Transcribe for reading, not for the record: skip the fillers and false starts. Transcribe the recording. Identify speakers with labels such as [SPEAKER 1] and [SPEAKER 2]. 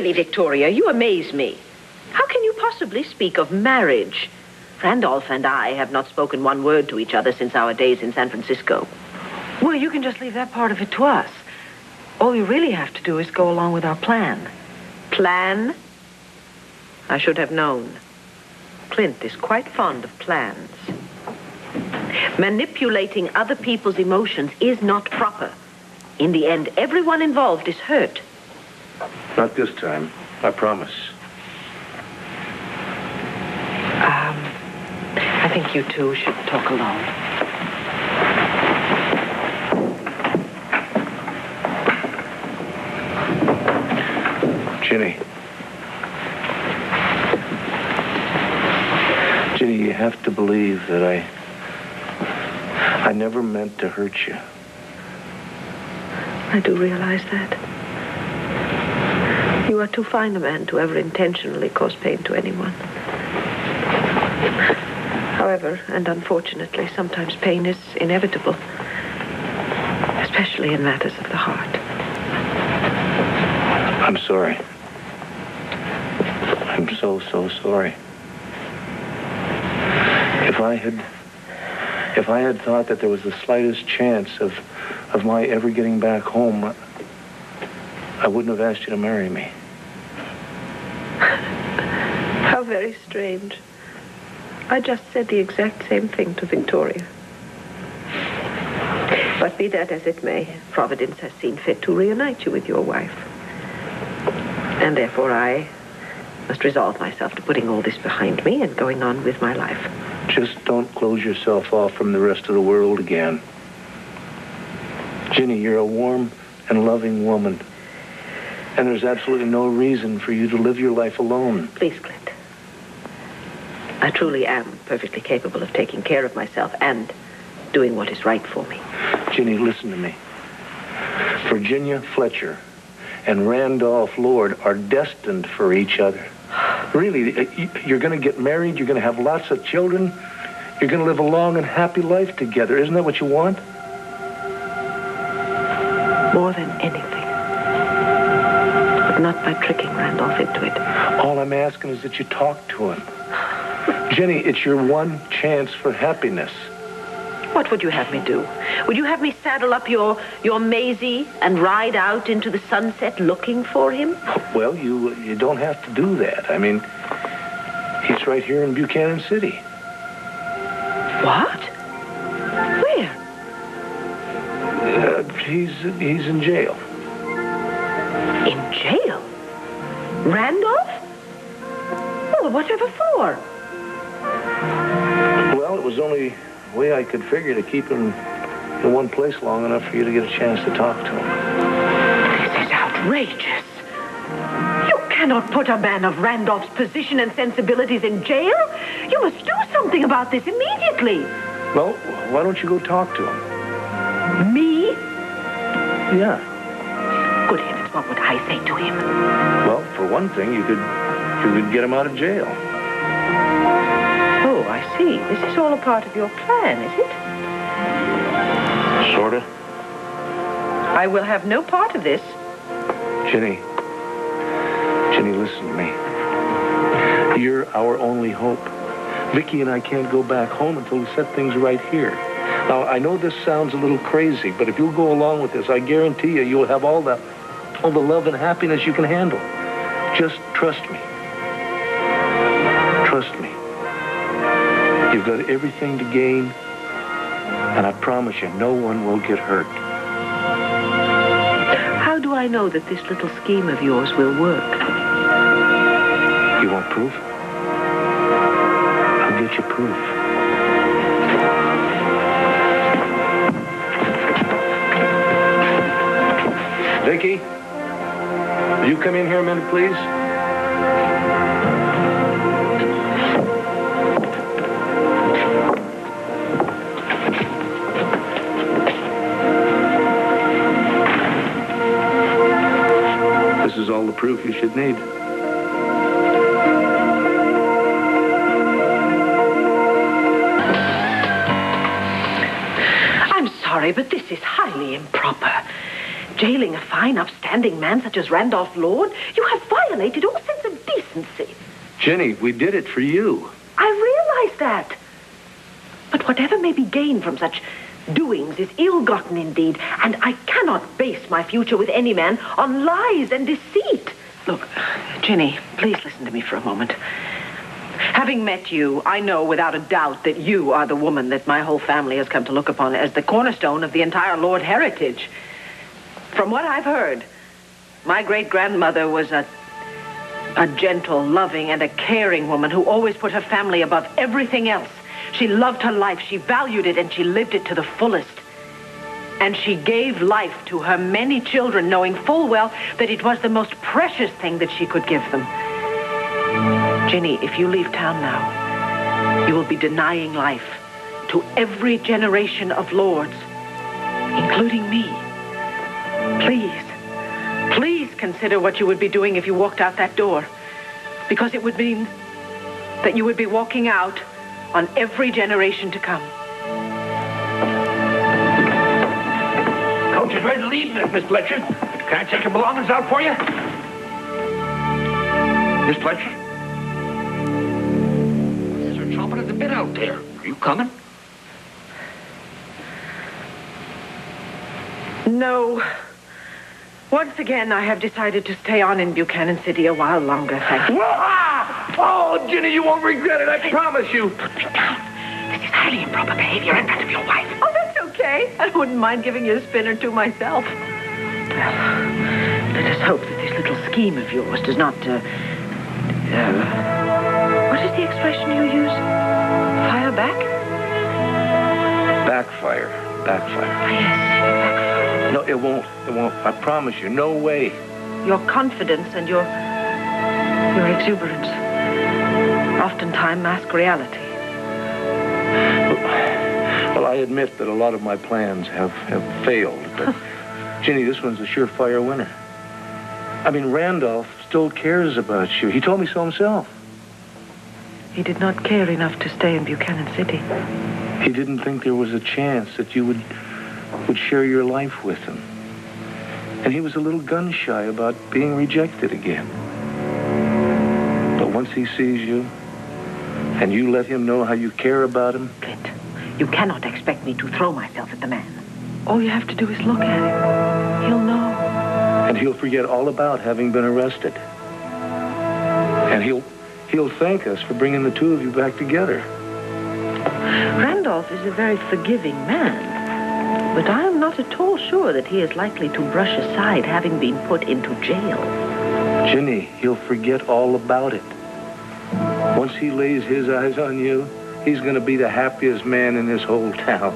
[SPEAKER 1] Really, Victoria, you amaze me. How can you possibly speak of marriage? Randolph and I have not spoken one word to each other since our days in San Francisco.
[SPEAKER 2] Well, you can just leave that part of it to us. All you really have to do is go along with our plan.
[SPEAKER 1] Plan? I should have known. Clint is quite fond of plans. Manipulating other people's emotions is not proper. In the end, everyone involved is hurt.
[SPEAKER 3] Not this time, I promise.
[SPEAKER 2] I think you two should talk alone.
[SPEAKER 3] Ginny. Ginny, you have to believe that I never meant to hurt you.
[SPEAKER 1] I do realize that. You are too fine a man to ever intentionally cause pain to anyone. However, and unfortunately, sometimes pain is inevitable, especially in matters of the heart.
[SPEAKER 3] I'm sorry. I'm so sorry. If I had thought that there was the slightest chance of my ever getting back home, I wouldn't have asked you to marry me.
[SPEAKER 1] How very strange. I just said the exact same thing to Victoria. But be that as it may, Providence has seen fit to reunite you with your wife. And therefore I must resolve myself to putting all this behind me and going on with my life.
[SPEAKER 3] Just don't close yourself off from the rest of the world again. Ginny, you're a warm and loving woman. And there's absolutely no reason for you to live your life alone.
[SPEAKER 1] Please, Clint. I truly am perfectly capable of taking care of myself and doing what is right for me.
[SPEAKER 3] Ginny, listen to me. Virginia Fletcher and Randolph Llord are destined for each other. Really, you're going to get married, you're going to have lots of children, you're going to live a long and happy life together. Isn't that what you want?
[SPEAKER 1] More than anything. But not by tricking Randolph into it.
[SPEAKER 3] All I'm asking is that you talk to him. Ginny, it's your one chance for happiness.
[SPEAKER 1] What would you have me do? Would you have me saddle up your Maisie and ride out into the sunset looking for him?
[SPEAKER 3] Well, you don't have to do that. I mean, he's right here in Buchanan City.
[SPEAKER 1] What? Where?
[SPEAKER 3] He's in jail.
[SPEAKER 1] In jail? Randolph? Well, whatever for?
[SPEAKER 3] Well, it was only the way I could figure to keep him in one place long enough for you to get a chance to talk to him.
[SPEAKER 1] This is outrageous. You cannot put a man of Randolph's position and sensibilities in jail. You must do something about this immediately.
[SPEAKER 3] Well, why don't you go talk to him?
[SPEAKER 1] Me?
[SPEAKER 3] Yeah.
[SPEAKER 1] Good heavens, what would I say to him?
[SPEAKER 3] Well, for one thing, you could get him out of jail.
[SPEAKER 1] Oh, I see. This is all a part of your plan, is it?
[SPEAKER 3] Sorta.
[SPEAKER 1] I will have no part of this.
[SPEAKER 3] Ginny, listen to me. You're our only hope. Viki and I can't go back home until we set things right here. Now, I know this sounds a little crazy, but if you'll go along with this, I guarantee you'll have all the love and happiness you can handle. Just trust me. Trust me. You've got everything to gain, and I promise you, no one will get hurt.
[SPEAKER 1] How do I know that this little scheme of yours will work?
[SPEAKER 3] You want proof? I'll get you proof. Viki, will you come in here a minute, please? This is all the proof you should need.
[SPEAKER 1] I'm sorry, but this is highly improper. Jailing a fine, upstanding man such as Randolph Llord? You have violated
[SPEAKER 2] violated all sense of decency.
[SPEAKER 3] Ginny, we did it for you.
[SPEAKER 2] I realize that. But whatever may be gained from such doings is ill-gotten indeed, and I cannot base my future with any man on lies and deceit.
[SPEAKER 1] Look, Ginny, please listen to me for a moment. Having met you, I know without a doubt that you are the woman that my whole family has come to look upon as the cornerstone of the entire Llord heritage. From what I've heard, my great-grandmother was a gentle, loving, and a caring woman who always put her family above everything else. She loved her life, she valued it, and she lived it to the fullest. And she gave life to her many children, knowing full well that it was the most precious thing that she could give them. Ginny, if you leave town now, you will be denying life to every generation of Lords, including me. Please consider what you would be doing if you walked out that door, because it would mean that you would be walking out on every generation to come.
[SPEAKER 4] Coach is ready to leave, Miss Fletcher. Can I take your belongings out for you? Miss Fletcher? There's a chomping at the bit out there. Are you coming?
[SPEAKER 1] No. Once again, I have decided to stay on in Buchanan City a while longer, thank you.
[SPEAKER 4] Oh, Ginny, you won't regret it, I promise you.
[SPEAKER 2] Put me down. This is highly improper behavior and that of your wife.
[SPEAKER 1] Oh, that's okay. I wouldn't mind giving you a spin or two myself. Well, let us hope that this little scheme of yours does not, what is the expression you use? Fire back?
[SPEAKER 3] Backfire.
[SPEAKER 1] Ah, yes,
[SPEAKER 3] No, it won't. I promise you. No way.
[SPEAKER 1] your confidence and your exuberance oftentimes mask reality.
[SPEAKER 3] Well, I admit that a lot of my plans have failed, but Ginny, this one's a surefire winner. I mean, Randolph still cares about you. He told me so himself.
[SPEAKER 1] He did not care enough to stay in Buchanan City.
[SPEAKER 3] He didn't think there was a chance that you would share your life with him. And he was a little gun-shy about being rejected again. But once he sees you, and you let him know how you care about him...
[SPEAKER 2] Clint, you cannot expect me to throw myself at the man.
[SPEAKER 1] All you have to do is look at him. He'll know.
[SPEAKER 3] And he'll forget all about having been arrested. And he'll thank us for bringing the two of you back together.
[SPEAKER 1] Randolph is a very forgiving man, but I am not at all sure that he is likely to brush aside having been put into jail.
[SPEAKER 3] Ginny, he'll forget all about it. Once he lays his eyes on you, he's going to be the happiest man in this whole town.